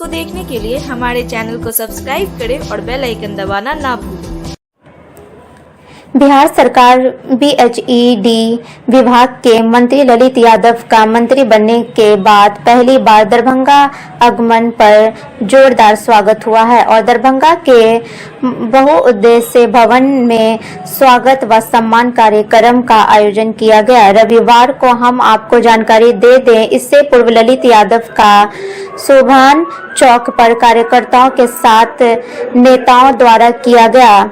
देखने के लिए हमारे चैनल को सब्सक्राइब करें और बेल आइकन दबाना ना भूलें। बिहार सरकार बीएचईडी विभाग के मंत्री ललित यादव का मंत्री बनने के बाद पहली बार दरभंगा आगमन पर जोरदार स्वागत हुआ है और दरभंगा के बहुउद्देश्य भवन में स्वागत व सम्मान कार्यक्रम का आयोजन किया गया। रविवार को हम आपको जानकारी दे दें, इससे पूर्व ललित यादव का सोभान चौक पर कार्यकर्ताओं के साथ नेताओं द्वारा किया गया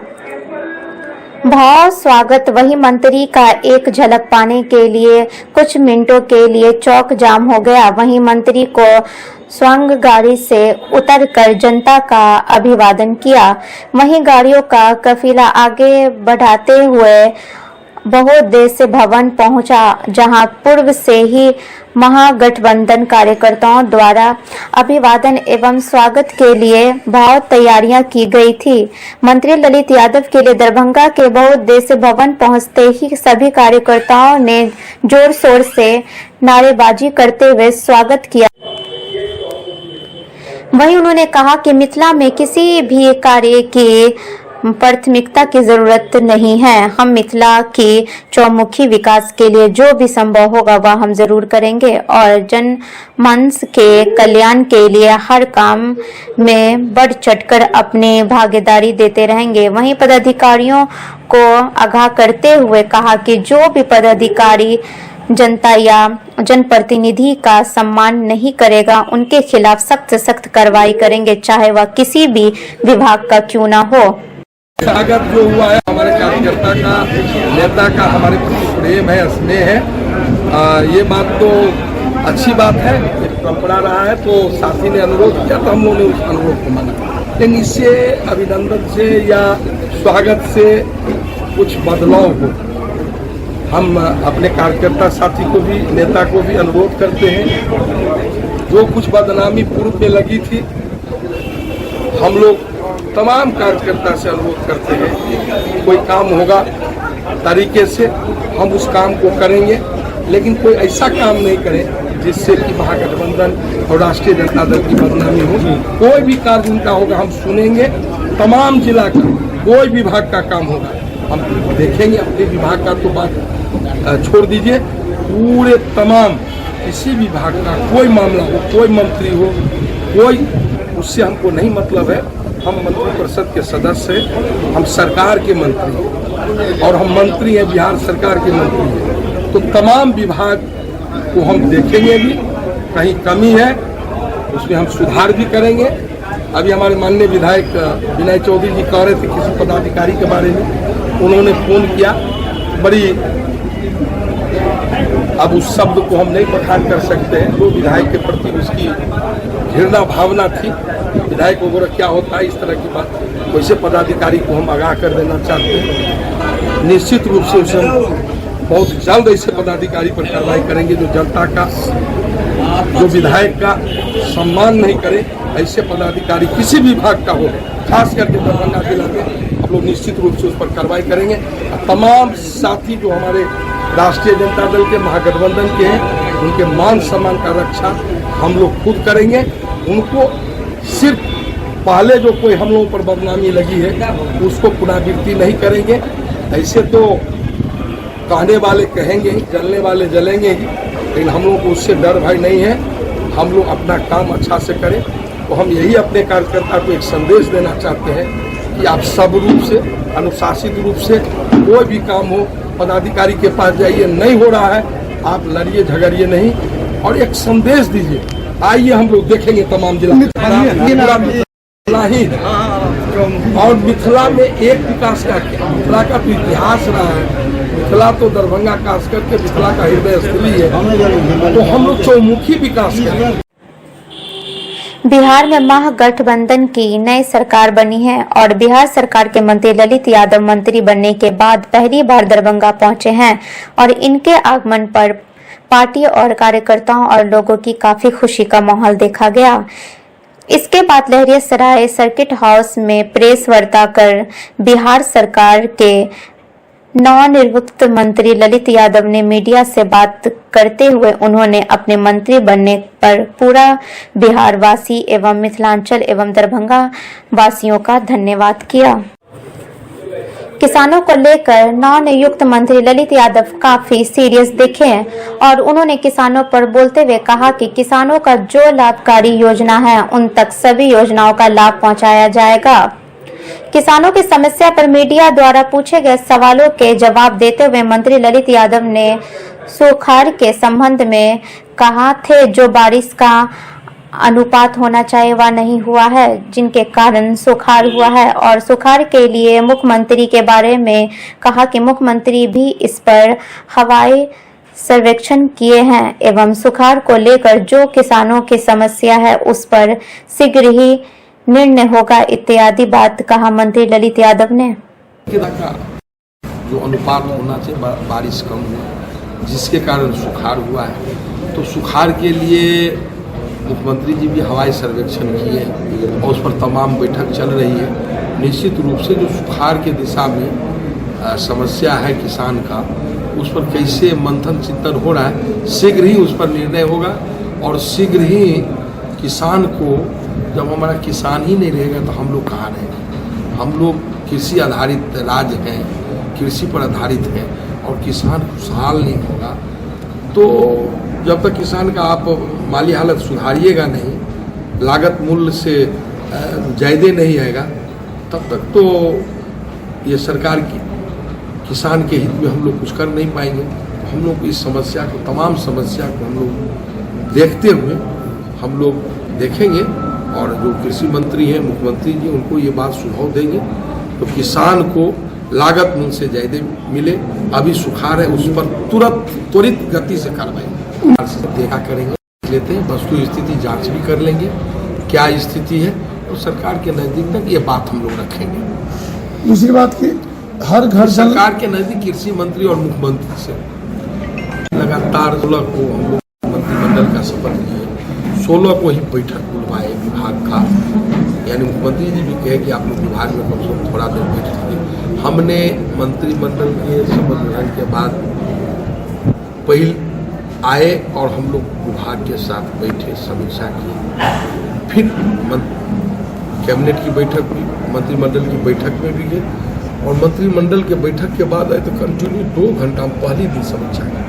भाव स्वागत। वही मंत्री का एक झलक पाने के लिए कुछ मिनटों के लिए चौक जाम हो गया। वहीं मंत्री को स्वांग गाड़ी से उतरकर जनता का अभिवादन किया। वहीं गाड़ियों का काफिला आगे बढ़ाते हुए बहुउद्देश्य भवन पहुंचा, जहां पूर्व से ही महागठबंधन कार्यकर्ताओं द्वारा अभिवादन एवं स्वागत के लिए भाव तैयारियां की गई थी। मंत्री ललित यादव के लिए दरभंगा के बहुउद्देश्य भवन पहुंचते ही सभी कार्यकर्ताओं ने जोर शोर से नारेबाजी करते हुए स्वागत किया। वहीं उन्होंने कहा कि मिथिला में किसी भी कार्य की प्राथमिकता की जरूरत नहीं है। हम मिथिला की चौमुखी विकास के लिए जो भी संभव होगा वह हम जरूर करेंगे और जनमानस के कल्याण के लिए हर काम में बढ़ चढ़कर अपनी भागीदारी देते रहेंगे। वहीं पदाधिकारियों को आगाह करते हुए कहा कि जो भी पदाधिकारी जनता या जनप्रतिनिधि का सम्मान नहीं करेगा, उनके खिलाफ सख्त से सख्त कार्रवाई करेंगे, चाहे वह किसी भी विभाग का क्यों ना हो। स्वागत जो हुआ है हमारे कार्यकर्ता का, नेता का हमारे प्रति प्रेम है, स्नेह है। ये बात तो अच्छी बात है, परंपरा रहा है। तो साथी ने अनुरोध किया तो हम लोगों ने उस अनुरोध को माना, लेकिन इससे अभिनंदन से या स्वागत से कुछ बदलाव हो। हम अपने कार्यकर्ता साथी को भी, नेता को भी अनुरोध करते हैं, जो कुछ बदनामी पूर्व में लगी थी, हम लोग तमाम कार्यकर्ता से अनुरोध करते हैं, कोई काम होगा तरीके से हम उस काम को करेंगे, लेकिन कोई ऐसा काम नहीं करें जिससे कि महागठबंधन और राष्ट्रीय जनता दल की बदनामी हो। कोई भी कार्य उनका होगा हम सुनेंगे, तमाम जिला का कोई विभाग का काम होगा हम देखेंगे। अपने विभाग का तो बात छोड़ दीजिए, पूरे तमाम किसी विभाग का कोई मामला हो, कोई मंत्री हो, कोई, उससे हमको नहीं मतलब है। हम मंत्री परिषद के सदस्य हैं, हम सरकार के मंत्री हैं और हम मंत्री हैं, बिहार सरकार के मंत्री हैं। तो तमाम विभाग को हम देखेंगे भी, कहीं कमी है उसमें हम सुधार भी करेंगे। अभी हमारे माननीय विधायक विनय चौधरी जी कह रहे थे किसी पदाधिकारी के बारे में, उन्होंने फोन किया, बड़ी, अब उस शब्द को हम नहीं बखान कर सकते हैं, जो विधायक के प्रति उसकी घृणा भावना थी। विधायक वगैरह क्या होता है, इस तरह की बात, वैसे पदाधिकारी को हम आगाह कर देना चाहते हैं। निश्चित रूप से उसे हम बहुत जल्द ऐसे पदाधिकारी पर कार्रवाई करेंगे जो जनता का, जो विधायक का सम्मान नहीं करे। ऐसे पदाधिकारी किसी भी विभाग का हो, खास करके दरभंगा जिला में, हम लोग निश्चित रूप से उस पर कार्रवाई करेंगे। तमाम साथी जो हमारे राष्ट्रीय जनता दल के, महागठबंधन के हैं, उनके मान सम्मान का रक्षा हम लोग खुद करेंगे। उनको सिर्फ पहले जो कोई हम लोगों पर बदनामी लगी है उसको पुनरावृत्ति नहीं करेंगे। ऐसे तो कहने वाले कहेंगे ही, जलने वाले जलेंगे ही, लेकिन हम लोगों को उससे डर भय नहीं है। हम लोग अपना काम अच्छा से करें। तो हम यही अपने कार्यकर्ता को एक संदेश देना चाहते हैं कि आप सब रूप से, अनुशासित रूप से कोई भी काम हो, पदाधिकारी के पास जाइए, नहीं हो रहा है आप लड़िए झगड़िए नहीं, और एक संदेश दीजिए। आइए हम लोग देखेंगे तमाम जिला ही, और मिथिला में एक विकास का क्या, मिथिला का तो इतिहास रहा है। मिथिला तो दरभंगा खास करके मिथिला का हृदय स्थली है, तो हम लोग चौमुखी विकास करें। बिहार में महागठबंधन की नई सरकार बनी है और बिहार सरकार के मंत्री ललित यादव मंत्री बनने के बाद पहली बार दरभंगा पहुंचे हैं और इनके आगमन पर पार्टी और कार्यकर्ताओं और लोगों की काफी खुशी का माहौल देखा गया। इसके बाद लहरियासराय सर्किट हाउस में प्रेस वार्ता कर बिहार सरकार के नवनियुक्त मंत्री ललित यादव ने मीडिया से बात करते हुए उन्होंने अपने मंत्री बनने पर पूरा बिहार वासी एवं मिथिलांचल एवं दरभंगा वासियों का धन्यवाद किया। किसानों को लेकर नवनियुक्त मंत्री ललित यादव काफी सीरियस दिखे और उन्होंने किसानों पर बोलते हुए कहा कि किसानों का जो लाभकारी योजना है उन तक सभी योजनाओं का लाभ पहुंचाया जाएगा। किसानों की समस्या पर मीडिया द्वारा पूछे गए सवालों के जवाब देते हुए मंत्री ललित यादव ने सुखाड़ के संबंध में कहा थे जो बारिश का अनुपात होना चाहिए वह नहीं हुआ है, जिनके कारण सुखाड़ हुआ है और सुखाड़ के लिए मुख्यमंत्री के बारे में कहा कि मुख्यमंत्री भी इस पर हवाई सर्वेक्षण किए हैं एवं सुखाड़ को लेकर जो किसानों की समस्या है उस पर शीघ्र ही निर्णय होगा इत्यादि बात कहा मंत्री ललित यादव ने। जो अनुपात होना चाहिए बारिश कम हुआ जिसके कारण सुखाड़ हुआ है, तो सुखाड़ के लिए मुख्यमंत्री जी भी हवाई सर्वेक्षण किए और उस पर तमाम बैठक चल रही है। निश्चित रूप से जो सुखाड़ के दिशा में समस्या है किसान का, उस पर कैसे मंथन चिंतन हो रहा है, शीघ्र ही उस पर निर्णय होगा और शीघ्र ही किसान को, जब हमारा किसान ही नहीं रहेगा तो हम लोग कहाँ रहेंगे। हम लोग कृषि आधारित राज्य हैं, कृषि पर आधारित हैं और किसान खुशहाल नहीं होगा तो जब तक किसान का आप माली हालत सुधारिएगा नहीं, लागत मूल्य से ज़्यादा नहीं आएगा, तब तक तो ये सरकार की किसान के हित में हम लोग कुछ कर नहीं पाएंगे। तो हम लोग इस समस्या को, तमाम समस्या को हम लोग देखते हुए हम लोग देखेंगे और जो कृषि मंत्री हैं, मुख्यमंत्री जी, उनको ये बात सुझाव देंगे तो किसान को लागत मूल्य से ज़्यादा मिले। अभी सुखाड़ है उस पर त्वरित गति से कार्रवाई देखा करेंगे, लेते हैं वस्तु स्थिति जांच भी कर लेंगे क्या स्थिति है, तो सरकार के नज़दीक तक ये बात हम लोग रखेंगे। दूसरी बात की हर घर सरकार के नज़दीक कृषि मंत्री और मुख्यमंत्री से लगातार 16 को हम लोग मंत्रिमंडल का शपथ लिए, 16 को ही बैठक बुलवाए विभाग का, यानी मुख्यमंत्री जी भी कहे कि आप लोग विभाग में कम से कम थोड़ा देर बैठिए। हमने मंत्रिमंडल के शपथ ग्रहण के बाद पहले आए और हम लोग विभाग के साथ बैठे, समीक्षा की, फिर कैबिनेट की बैठक हुई, मंत्रिमंडल की बैठक में भी गए और मंत्रिमंडल के बैठक के बाद आए तो कंटिन्यू 2 घंटा हम पहले दिन समीक्षा की,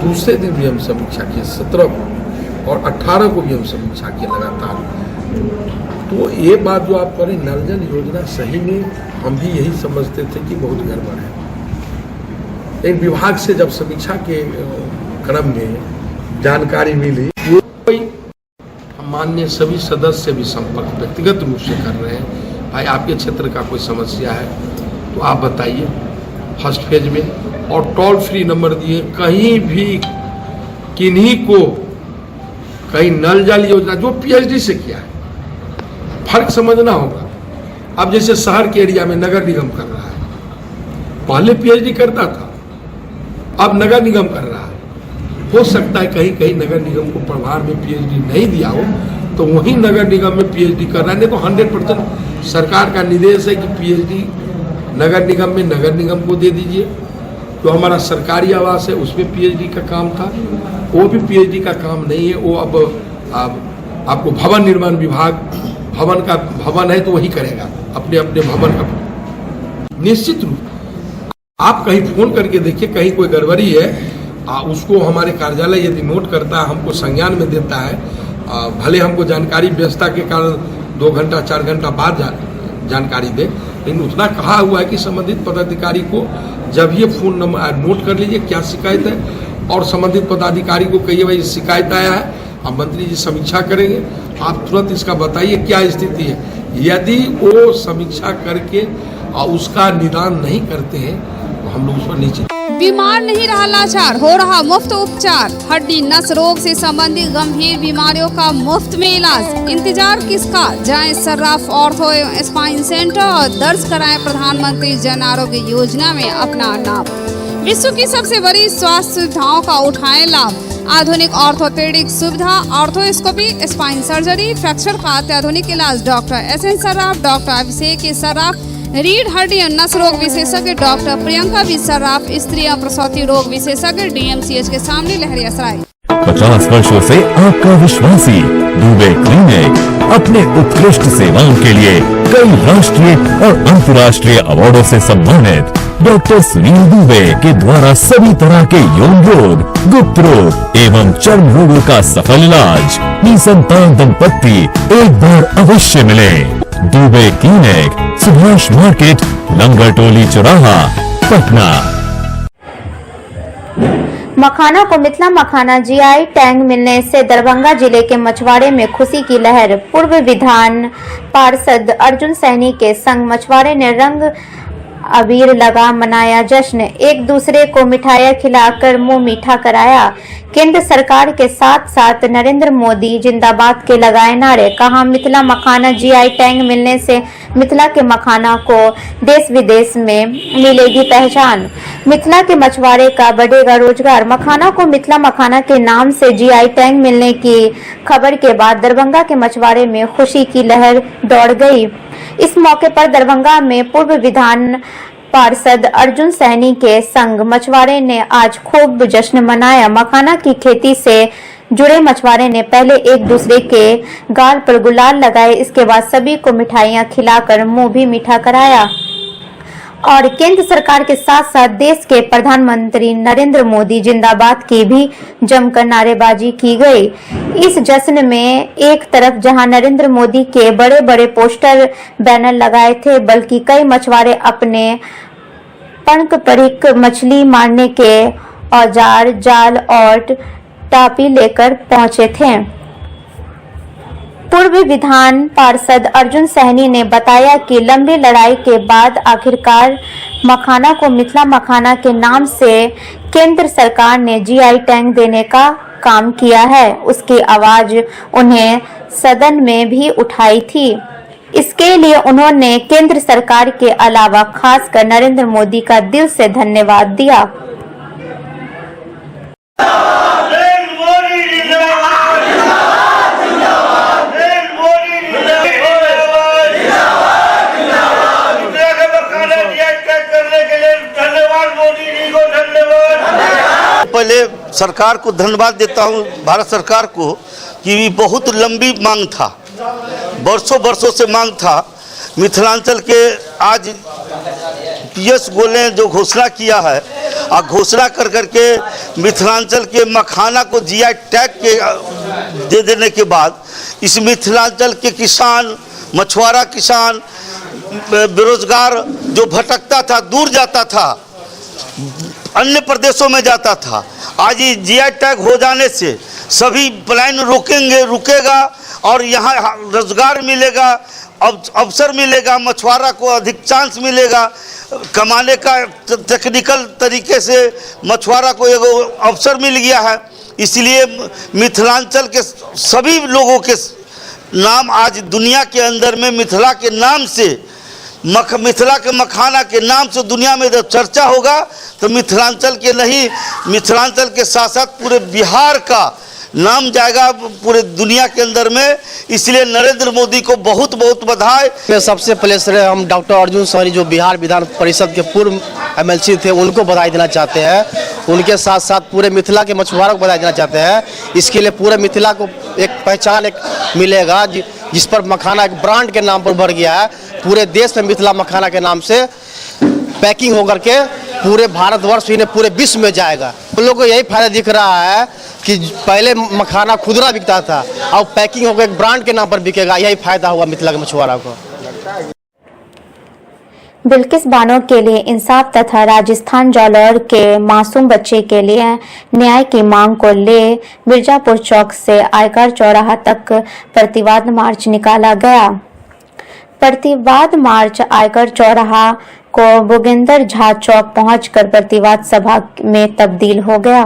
दूसरे दिन भी हम समीक्षा किए 17 को और 18 को भी हम समीक्षा किए लगातार। तो ये बात जो आप करें, नल जल योजना सही में हम भी यही समझते थे कि बहुत गड़बड़ है, लेकिन विभाग से जब समीक्षा के क्रम में जानकारी मिली, कोई माननीय सभी सदस्य भी संपर्क व्यक्तिगत रूप से कर रहे हैं, भाई आपके क्षेत्र का कोई समस्या है तो आप बताइए फर्स्ट फेज में, और टोल फ्री नंबर दिए, कहीं भी किन्हीं को कहीं नल जल योजना जो पीएचडी से किया है, फर्क समझना होगा। अब जैसे शहर के एरिया में नगर निगम कर रहा है, पहले पीएचडी करता था, अब नगर निगम कर रहा है। हो सकता है कहीं कहीं नगर निगम को प्रभार में पीएचडी नहीं दिया हो तो वहीं नगर निगम में पीएचडी कर रहा है, नहीं तो 100% सरकार का निर्देश है कि पीएचडी नगर निगम में नगर निगम को दे दीजिए। जो हमारा सरकारी आवास है उसमें पीएचडी का काम था, वो भी पीएचडी का काम नहीं है, वो अब आपको भवन निर्माण विभाग, भवन है तो वही करेगा अपने अपने भवन का। निश्चित रूप आप कहीं फोन करके देखिए, कहीं कोई गड़बड़ी है, उसको हमारे कार्यालय यदि नोट करता है, हमको संज्ञान में देता है, भले हमको जानकारी व्यवस्था के कारण 2 घंटा 4 घंटा बाद जानकारी दे, लेकिन उतना कहा हुआ है कि संबंधित पदाधिकारी को जब ये फोन नंबर नोट कर लीजिए क्या शिकायत है, और संबंधित पदाधिकारी को कहिए भाई शिकायत आया है, अब मंत्री जी समीक्षा करेंगे, आप तुरंत इसका बताइए क्या स्थिति है। यदि वो समीक्षा करके उसका निदान नहीं करते हैं तो हम लोग उस पर नीचे। बीमार नहीं रहा लाचार, हो रहा मुफ्त उपचार, हड्डी नस रोग से संबंधित गंभीर बीमारियों का मुफ्त में इलाज। इंतजार किसका, जाएं सर्राफ ऑर्थो एवं स्पाइन सेंटर और दर्ज कराएं प्रधानमंत्री जन आरोग्य योजना में अपना नाम। विश्व की सबसे बड़ी स्वास्थ्य सुविधाओं का उठाएं लाभ। आधुनिक ऑर्थोपेडिक सुविधा, ऑर्थोस्कोपी, स्पाइन सर्जरी, फ्रैक्चर का अत्याधुनिक इलाज। डॉक्टर SN सर्राफ, डॉक्टर अभिषेक सर्राफ, रीढ़ हड्डी और नस रोग विशेषज्ञ डॉक्टर प्रियंका बी सर्राफ, स्त्री और प्रसूति रोग विशेषज्ञ DMCH के सामने लहरियासराय। 50 वर्षों से आपका विश्वासी दुबे क्लिनिक अपने उत्कृष्ट सेवाओं के लिए कई राष्ट्रीय और अंतर्राष्ट्रीय अवार्डों से सम्मानित डॉक्टर सुनील दुबे के द्वारा सभी तरह के यौन रोग, गुप्त रोग एवं चर्म रोगों का सफल इलाज। निसंतान दंपत्ति एक बार अवश्य मिले। दुबे क्लिनिक, सुभाष मार्केट, लंगर टोली चौराहा, पटना। मखाना को मिथिला मखाना GI टैग मिलने से दरभंगा जिले के मछुआरे में खुशी की लहर। पूर्व विधान पार्षद अर्जुन सैनी के संग मछुआरे ने रंग अबीर लगा मनाया जश्न, एक दूसरे को मिठाइयां खिलाकर मुंह मीठा कराया। केंद्र सरकार के साथ साथ नरेंद्र मोदी जिंदाबाद के लगाए नारे। कहा मिथिला मखाना GI टैग मिलने से मिथिला के मखाना को देश विदेश में मिलेगी पहचान। मिथिला के मछुआरे का बढ़ेगा रोजगार। मखाना को मिथिला मखाना के नाम से GI टैग मिलने की खबर के बाद दरभंगा के मछुआरे में खुशी की लहर दौड़ गई। इस मौके पर दरभंगा में पूर्व विधान पार्षद अर्जुन सैनी के संग मछुआरे ने आज खूब जश्न मनाया। मखाना की खेती से जुड़े मछुआरे ने पहले एक दूसरे के गाल पर गुलाल लगाए, इसके बाद सभी को मिठाइयां खिलाकर मुंह भी मीठा कराया और केंद्र सरकार के साथ साथ देश के प्रधानमंत्री नरेंद्र मोदी जिंदाबाद की भी जमकर नारेबाजी की गई। इस जश्न में एक तरफ जहां नरेंद्र मोदी के बड़े बड़े पोस्टर बैनर लगाए थे, बल्कि कई मछुआरे अपने पारंपरिक मछली मारने के औजार, जाल और टापी लेकर पहुंचे थे। पूर्व विधान पार्षद अर्जुन सहनी ने बताया कि लंबी लड़ाई के बाद आखिरकार मखाना को मिथिला मखाना के नाम से केंद्र सरकार ने GI टैग देने का काम किया है। उसकी आवाज उन्हें सदन में भी उठाई थी। इसके लिए उन्होंने केंद्र सरकार के अलावा खासकर नरेंद्र मोदी का दिल से धन्यवाद दिया। पहले सरकार को धन्यवाद देता हूं, भारत सरकार को, कि बहुत लंबी मांग था, वर्षों से मांग था। मिथिलांचल के आज पीयूष गोयल ने जो घोषणा किया है, और घोषणा कर करके मिथिलांचल के मखाना को GI टैग के दे देने के बाद इस मिथिलांचल के किसान, मछुआरा किसान, बेरोजगार जो भटकता था, दूर जाता था, अन्य प्रदेशों में जाता था, आज ये GI टैग हो जाने से सभी पलायन रुकेगा और यहाँ रोजगार मिलेगा, अवसर मिलेगा, मछुआरा को अधिक चांस मिलेगा कमाने का। टेक्निकल तरीके से मछुआरा को एक अवसर मिल गया है। इसलिए मिथिलांचल के सभी लोगों के नाम आज दुनिया के अंदर में मिथिला के नाम से, मिथिला के मखाना के नाम से दुनिया में जब चर्चा होगा तो मिथिलांचल के नहीं, मिथिलांचल के साथ साथ पूरे बिहार का नाम जाएगा पूरे दुनिया के अंदर में। इसलिए नरेंद्र मोदी को बहुत बहुत बधाई। मैं सबसे पहले हम डॉक्टर अर्जुन सैनी जो बिहार विधान परिषद के पूर्व MLC थे, उनको बधाई देना चाहते हैं। उनके साथ साथ पूरे मिथिला के मछुआरों को बधाई देना चाहते हैं। इसके लिए पूरे मिथिला को एक पहचान मिलेगा, जिस पर मखाना एक ब्रांड के नाम पर बढ़ गया है। पूरे देश में मिथिला मखाना के नाम से पैकिंग होकर के पूरे भारतवर्ष ही पूरे विश्व में जाएगा। उन लोगों को यही फायदा दिख रहा है कि पहले मखाना खुदरा बिकता था, अब पैकिंग होकर एक ब्रांड के नाम पर बिकेगा। यही फायदा हुआ मिथिला के मछुआरा को। बिल्किस बानो के लिए इंसाफ तथा राजस्थान जालौर के मासूम बच्चे के लिए न्याय की मांग को ले मिर्जापुर चौक से आयकर चौराहा तक प्रतिवाद मार्च निकाला गया। प्रतिवाद मार्च आयकर चौराहा को भोगेंद्र झा चौक पहुंचकर प्रतिवाद सभा में तब्दील हो गया।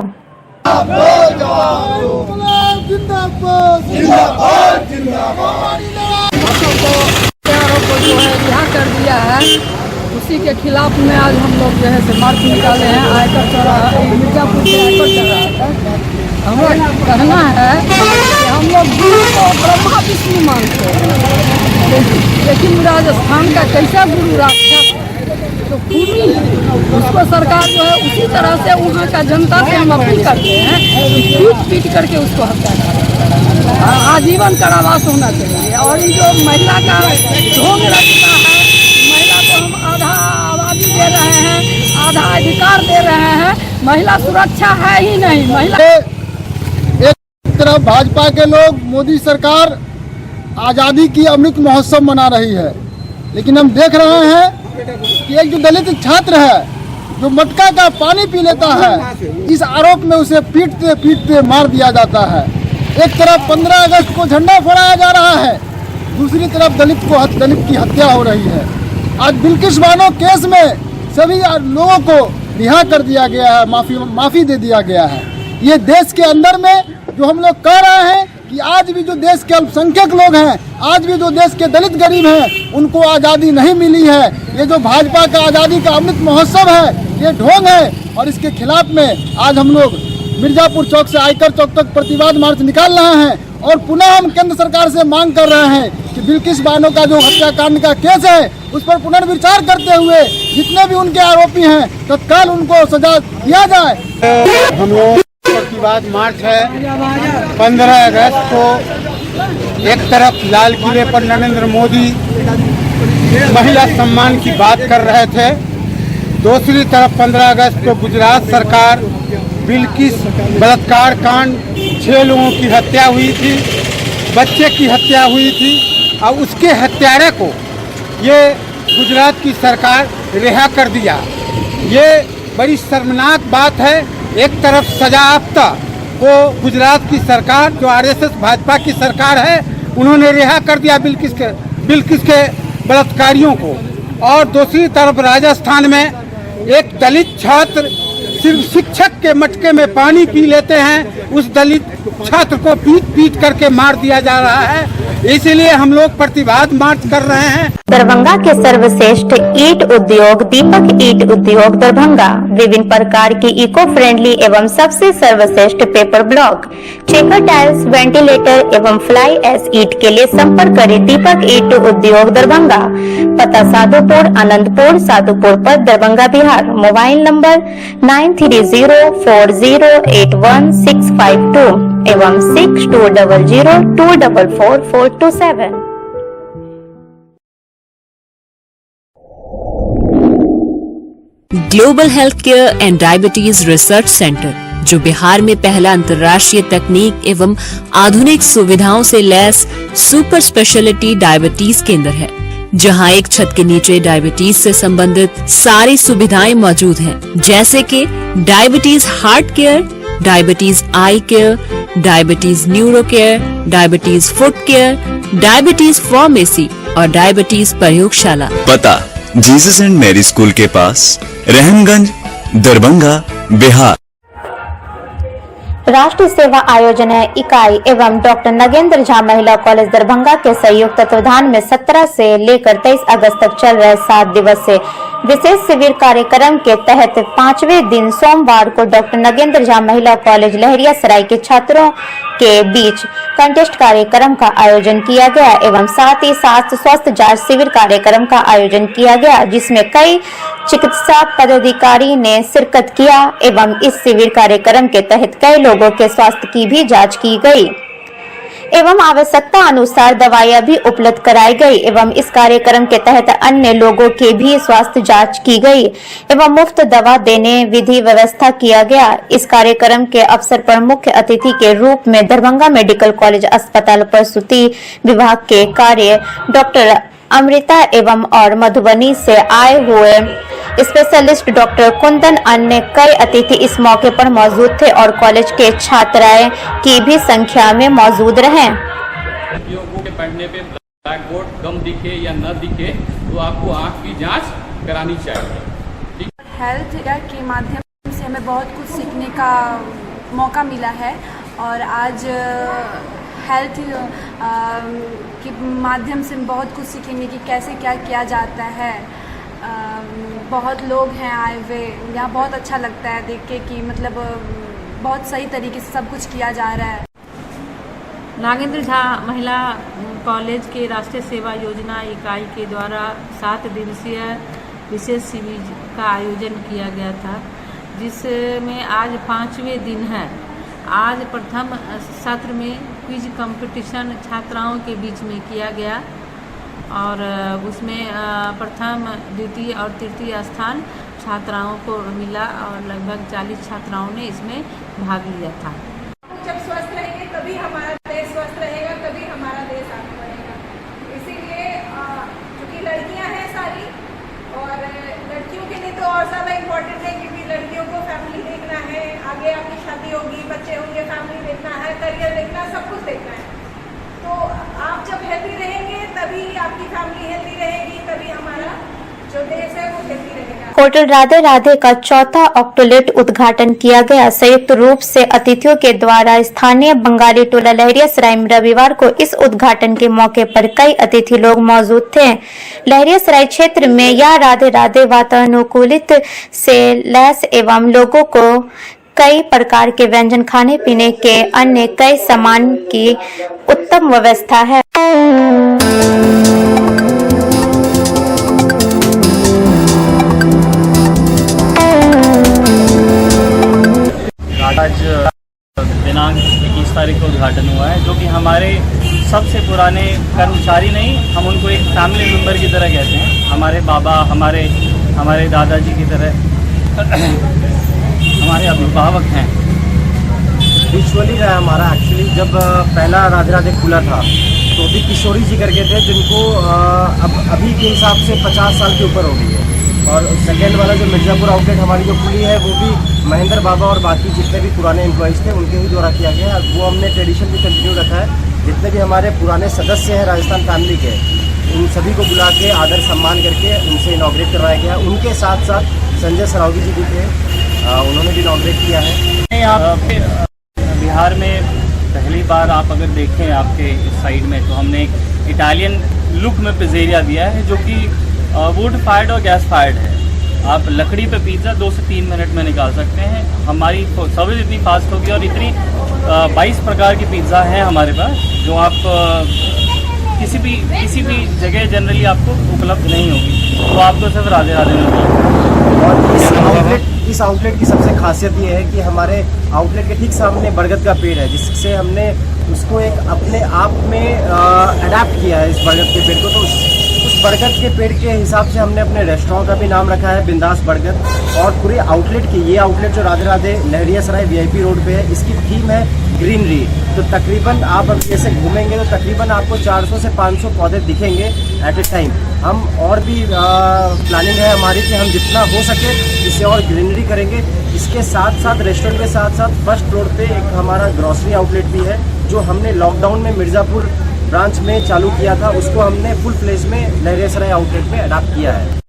कर दिया है, उसी के खिलाफ में आज हम लोग जो है से मार्च निकाले हैं आयकर चौराहा, मिर्जापुर से आयकर चौराहा तक। हमें कहना है कि हम लोग किस्म मानते हैं। लेकिन राजस्थान का कैसा गुरु राक्षस तो खूनी उसको सरकार जो है उसी तरह से वहाँ का जनता से हम अपील करते हैं पीट पीट करके उसको हत्या करें। आजीवन कारावास होना चाहिए। और ये जो महिला का ढोंग रचता है, महिला को हम आधा आबादी दे रहे हैं, आधा अधिकार दे रहे हैं, महिला सुरक्षा है ही नहीं। महिला एक तरफ भाजपा के लोग मोदी सरकार आज़ादी की अमृत महोत्सव मना रही है, लेकिन हम देख रहे हैं कि एक जो दलित छात्र है जो मटका का पानी पी लेता है, इस आरोप में उसे पीटते पीटते मार दिया जाता है। एक तरफ 15 अगस्त को झंडा फहराया जा रहा है, दूसरी तरफ दलित की हत्या हो रही है। आज बिल्किस बानो केस में सभी लोगों को रिहा कर दिया गया है, माफी दे दिया गया है। ये देश के अंदर में जो हम लोग कह रहे हैं कि आज भी जो देश के अल्पसंख्यक लोग हैं, आज भी जो देश के दलित गरीब हैं, उनको आज़ादी नहीं मिली है। ये जो भाजपा का आज़ादी का अमृत महोत्सव है, ये ढोंग है और इसके खिलाफ में आज हम लोग मिर्जापुर चौक से आयकर चौक तक प्रतिवाद मार्च निकाल रहे हैं और पुनः हम केंद्र सरकार से मांग कर रहे हैं कि बिल्किस बानो का जो हत्याकांड का केस है उस पर पुनर्विचार करते हुए जितने भी उनके आरोपी हैं तत्काल उनको सजा दिया जाए। हम लोग प्रतिवाद मार्च है 15 अगस्त को। एक तरफ लाल किले पर नरेंद्र मोदी महिला सम्मान की बात कर रहे थे, दूसरी तरफ 15 अगस्त को गुजरात सरकार बिल्किस बलात्कार कांड 6 लोगों की हत्या हुई थी, बच्चे की हत्या हुई थी और उसके हत्यारे को ये गुजरात की सरकार रिहा कर दिया। ये बड़ी शर्मनाक बात है। एक तरफ सजायाफ्ता को गुजरात की सरकार जो आरएसएस भाजपा की सरकार है उन्होंने रिहा कर दिया बिल्किस के बलात्कारियों को, और दूसरी तरफ राजस्थान में एक दलित छात्र सिर्फ शिक्षक के मटके में पानी पी लेते हैं, उस दलित छात्र को पीट पीट करके मार दिया जा रहा है। इसीलिए हम लोग प्रतिवाद मार्च कर रहे हैं। दरभंगा के सर्वश्रेष्ठ ईंट उद्योग दीपक ईंट उद्योग दरभंगा विभिन्न प्रकार की इको फ्रेंडली एवं सबसे सर्वश्रेष्ठ paper block, checker tiles, ventilator एवं फ्लाई ऐश ईंट के लिए संपर्क करें दीपक ईंट उद्योग दरभंगा। पता साधुपुर आनंदपुर साधुपुर पर दरभंगा बिहार। मोबाइल नंबर 9304081652 एवं 6200244427। Global health care and diabetes research centre, जो बिहार में पहला अंतर्राष्ट्रीय तकनीक एवं आधुनिक सुविधाओं से लैस सुपर स्पेशलिटी डायबिटीज केंद्र है, जहां एक छत के नीचे डायबिटीज से संबंधित सारी सुविधाएं मौजूद हैं, जैसे कि diabetes heart care, diabetes eye care, diabetes neuro care, diabetes foot care, diabetes pharmacy और डायबिटीज प्रयोगशाला। पता जीसस एंड मैरी स्कूल के पास, रहमगंज, दरभंगा, बिहार। राष्ट्रीय सेवा आयोजन इकाई एवं डॉक्टर नगेंद्र झा महिला कॉलेज दरभंगा के संयुक्त तत्वाधान में 17 से लेकर 23 अगस्त तक चल रहे 7 दिवसीय विशेष शिविर कार्यक्रम के तहत 5वें दिन सोमवार को डॉक्टर नगेंद्र झा महिला कॉलेज लहरियासराय के छात्रों के बीच कंटेस्ट कार्यक्रम का आयोजन किया गया एवं साथ ही साथ स्वास्थ्य जांच शिविर कार्यक्रम का आयोजन किया गया, जिसमें कई चिकित्सा पदाधिकारी ने शिरकत किया एवं इस शिविर कार्यक्रम के तहत कई लोगों के स्वास्थ्य की भी जांच की गई एवं आवश्यकता अनुसार दवाइयां भी उपलब्ध कराई गई एवं इस कार्यक्रम के तहत अन्य लोगों की भी स्वास्थ्य जांच की गई एवं मुफ्त दवा देने विधि व्यवस्था किया गया। इस कार्यक्रम के अवसर पर मुख्य अतिथि के रूप में दरभंगा मेडिकल कॉलेज अस्पताल प्रसूति विभाग के कार्य डॉक्टर अमृता एवं और मधुबनी से आए हुए स्पेशलिस्ट डॉक्टर कुंदन अन्य कई अतिथि इस मौके पर मौजूद थे और कॉलेज के छात्राएं की भी संख्या में मौजूद रहे। पढ़ने पे ब्लैक बोर्ड कम दिखे या न दिखे तो आपको आँख की जांच करानी चाहिए। हेल्थ के माध्यम से हमें बहुत कुछ सीखने का मौका मिला है और आज हेल्थ के माध्यम से बहुत कुछ सीखेंगे कि कैसे क्या किया जाता है। बहुत लोग हैं आए हुए, यहाँ बहुत अच्छा लगता है देख के कि मतलब बहुत सही तरीके से सब कुछ किया जा रहा है। नागेंद्र झा महिला कॉलेज के राष्ट्रीय सेवा योजना इकाई के द्वारा 7 दिवसीय विशेष शिविर का आयोजन किया गया था, जिसमें आज 5वें दिन है। आज प्रथम सत्र में क्विज कंपटीशन छात्राओं के बीच में किया गया और उसमें प्रथम, द्वितीय और तृतीय स्थान छात्राओं को मिला और लगभग 40 छात्राओं ने इसमें भाग लिया था। जब स्वस्थ रहेंगे तभी हमारा देश स्वस्थ रहेगा, तभी हमारा देश आगे बढ़ेगा। इसीलिए क्योंकि लड़कियां हैं सारी, और लड़कियों के लिए तो और ज़्यादा इम्पोर्टेंट है, क्योंकि लड़कियों को फैमिली देखना है, आगे आपकी शादी होगी, बच्चे होंगे, फैमिली देखना है, करियर देखना है, सब कुछ देखना है। तो आप जब हेल्दी रहेंगे तभी आपकी फैमिली हेल्दी रहेगी, तभी हमारा जो देश है वो हेल्दी रहेगा। होटल राधे राधे का चौथा आउटलेट उद्घाटन किया गया। संयुक्त रूप से अतिथियों के द्वारा स्थानीय बंगाली टोला लहरियासराय में रविवार को इस उद्घाटन के मौके पर कई अतिथि लोग मौजूद थे। लहरियासराय क्षेत्र में यह राधे राधे वातानुकूलित से लैस एवं लोगों को कई प्रकार के व्यंजन, खाने पीने के अन्य कई सामान की उत्तम व्यवस्था है। आज दिनांक 21 तारीख को उद्घाटन हुआ है, जो कि हमारे सबसे पुराने कर्मचारी नहीं, हम उनको एक फैमिली मेम्बर की तरह कहते हैं। हमारे बाबा, हमारे दादाजी की तरह हमारे अभिभावक हैं। विजुअली रहा हमारा एक्चुअली जब पहला राधे राधे खुला था तो भी किशोरी जी करके थे, जिनको अब अभी के हिसाब से 50 साल के ऊपर हो गई है। और सेकेंड वाला जो मिर्ज़ापुर आउटलेट हमारी जो खुली है वो भी महेंद्र बाबा और बाकी जितने भी पुराने एम्प्लॉइज़ थे उनके ही द्वारा किया गया है। वो हमने ट्रेडिशन भी कंटिन्यू रखा है। जितने भी हमारे पुराने सदस्य हैं राजस्थान फैमिली के, उन सभी को बुला के आदर सम्मान करके उनसे इनॉग्रेट करवाया गया। उनके साथ साथ संजय सरावगी जी भी थे, उन्होंने भी इनॉग्रेट किया है। यहाँ पे बिहार में पहली बार आप अगर देखें आपके इस साइड में, तो हमने एक इटालियन लुक में पिज़्ज़ेरिया दिया है, जो कि वुड फायर्ड और गैस फायर्ड है। आप लकड़ी पे पिज़्ज़ा 2 से 3 मिनट में निकाल सकते हैं। हमारी सर्विस इतनी फास्ट होगी और इतनी 22 प्रकार की पिज़्ज़ा हैं हमारे पास, जो आप किसी भी जगह जनरली आपको उपलब्ध नहीं होगी, तो आपको सिर्फ राधे राधे में होगी। और इस आउटलेट की सबसे खासियत ये है कि हमारे आउटलेट के ठीक सामने बरगद का पेड़ है, जिससे हमने उसको एक अपने आप में अडेप्ट किया है, इस बरगद के पेड़ को। तो उस बरगद के पेड़ के हिसाब से हमने अपने रेस्टोरेंट का भी नाम रखा है बिंदास बरगद। और पूरे आउटलेट की, ये आउटलेट जो राधे राधे लहरियासराय VIP रोड पे है, इसकी थीम है ग्रीनरी। तो तकरीबन आप अब जैसे घूमेंगे तो तकरीबन आपको 400 से 500 पौधे दिखेंगे एट ए टाइम। हम और भी प्लानिंग है हमारी कि हम जितना हो सके इसे और ग्रीनरी करेंगे। इसके साथ साथ रेस्टोरेंट के साथ साथ फर्स्ट फ्लोर पे एक हमारा ग्रॉसरी आउटलेट भी है, जो हमने लॉकडाउन में मिर्ज़ापुर ब्रांच में चालू किया था, उसको हमने फुल फ्लेज में लहरियासराय आउटलेट में अडॉप्ट किया है।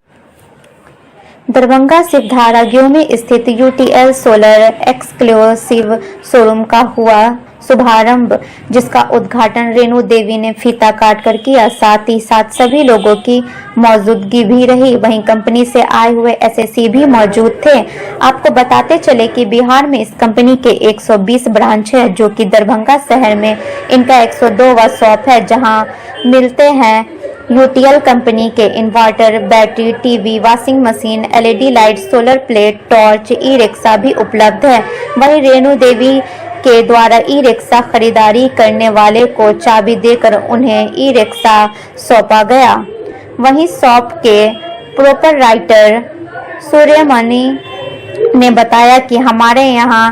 दरभंगा सिद्धारागियों में स्थित UTL सोलर एक्सक्लूसिव शोरूम का हुआ शुभारंभ, जिसका उद्घाटन रेणु देवी ने फीता काटकर किया। साथ ही साथ सभी लोगों की मौजूदगी भी रही। वहीं कंपनी से आए हुए SSC भी मौजूद थे। आपको बताते चले कि बिहार में इस कंपनी के 120 ब्रांच है, जो कि दरभंगा शहर में इनका 102वां शॉप है, जहां मिलते हैं UTL कंपनी के inverter, battery, TV, washing machine, LED light, solar plate, torch, e rickshaw भी उपलब्ध है। वहीं रेणु देवी के द्वारा ई-रिक्शा खरीदारी करने वाले को चाबी देकर उन्हें ई-रिक्शा सौंपा गया। वहीं शॉप के प्रोपराइटर सूर्यमणि ने बताया कि हमारे यहाँ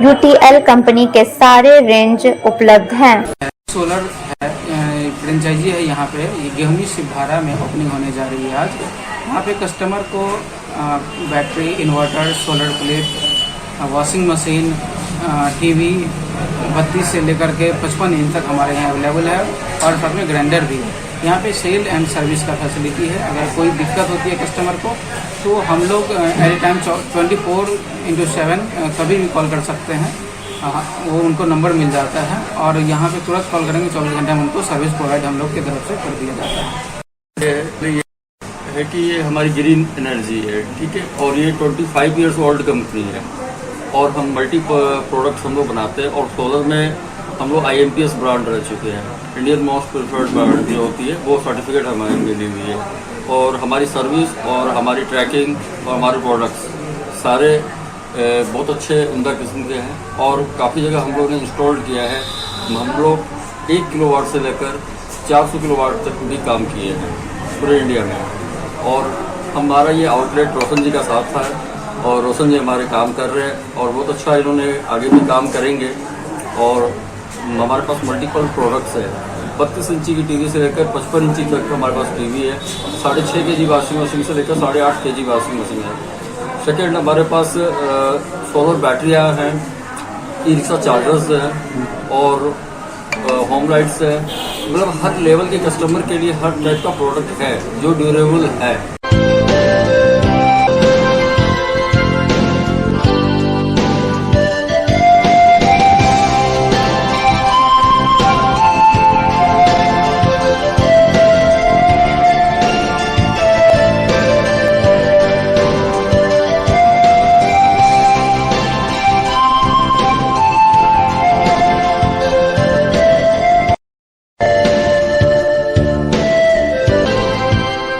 UTL कंपनी के सारे रेंज उपलब्ध हैं। सोलर फ्रेंचाइजी है यहाँ पे, ये गेहूं सिद्धारा में ओपनिंग होने जा रही है आज। यहाँ पे कस्टमर को battery, inverter, solar plate, washing machine, TV 32 से लेकर के 55 इंच तक हमारे यहाँ अवेलेबल है, और साथ में ग्राइंडर भी है। यहाँ पे सेल एंड सर्विस का फैसिलिटी है। अगर कोई दिक्कत होती है कस्टमर को, तो हम लोग एनी टाइम 24/7 कभी भी कॉल कर सकते हैं। वो उनको नंबर मिल जाता है, और यहाँ पे तुरंत कॉल करेंगे 24 घंटे में उनको सर्विस प्रोवाइड हम लोग की तरफ से कर दिया जाता है। है कि ये हमारी ग्रीन एनर्जी है, ठीक है, और ये 25 ईयर्स ओल्ड कंपनी है, और हम मल्टी प्रोडक्ट्स हम लोग बनाते हैं। और सोलर में हम लोग IMPS ब्रांड रह चुके हैं, इंडियन मोस्ट प्रिफर्ड ब्रांड जो होती है वो सर्टिफिकेट हमारे मिली हुई है। और हमारी सर्विस और हमारी ट्रैकिंग और हमारे प्रोडक्ट्स सारे बहुत अच्छे उम्दा किस्म के हैं और काफ़ी जगह हम लोग ने इंस्टॉल किया है। हम लोग 1 किलोवाट से लेकर 400 किलोवाट तक भी काम किए हैं पूरे इंडिया में। और हमारा ये आउटलेट रोशन जी का साथ था और रोशन जी हमारे काम कर रहे हैं और बहुत अच्छा इन्होंने आगे भी काम करेंगे। और हमारे पास मल्टीपल प्रोडक्ट्स है, 32 इंची की टीवी से लेकर 55 इंची तक का हमारे पास टीवी है, 6.5 kg वाशिंग मशीन से लेकर 8.5 kg वाशिंग मशीन है। सेकेंड हमारे पास सोलर बैटरियाँ हैं, ई-रिक्शा चार्जर्स हैं और होम लाइट्स है। मतलब हर लेवल के कस्टमर के लिए हर टाइप का प्रोडक्ट है जो ड्यूरेबल है।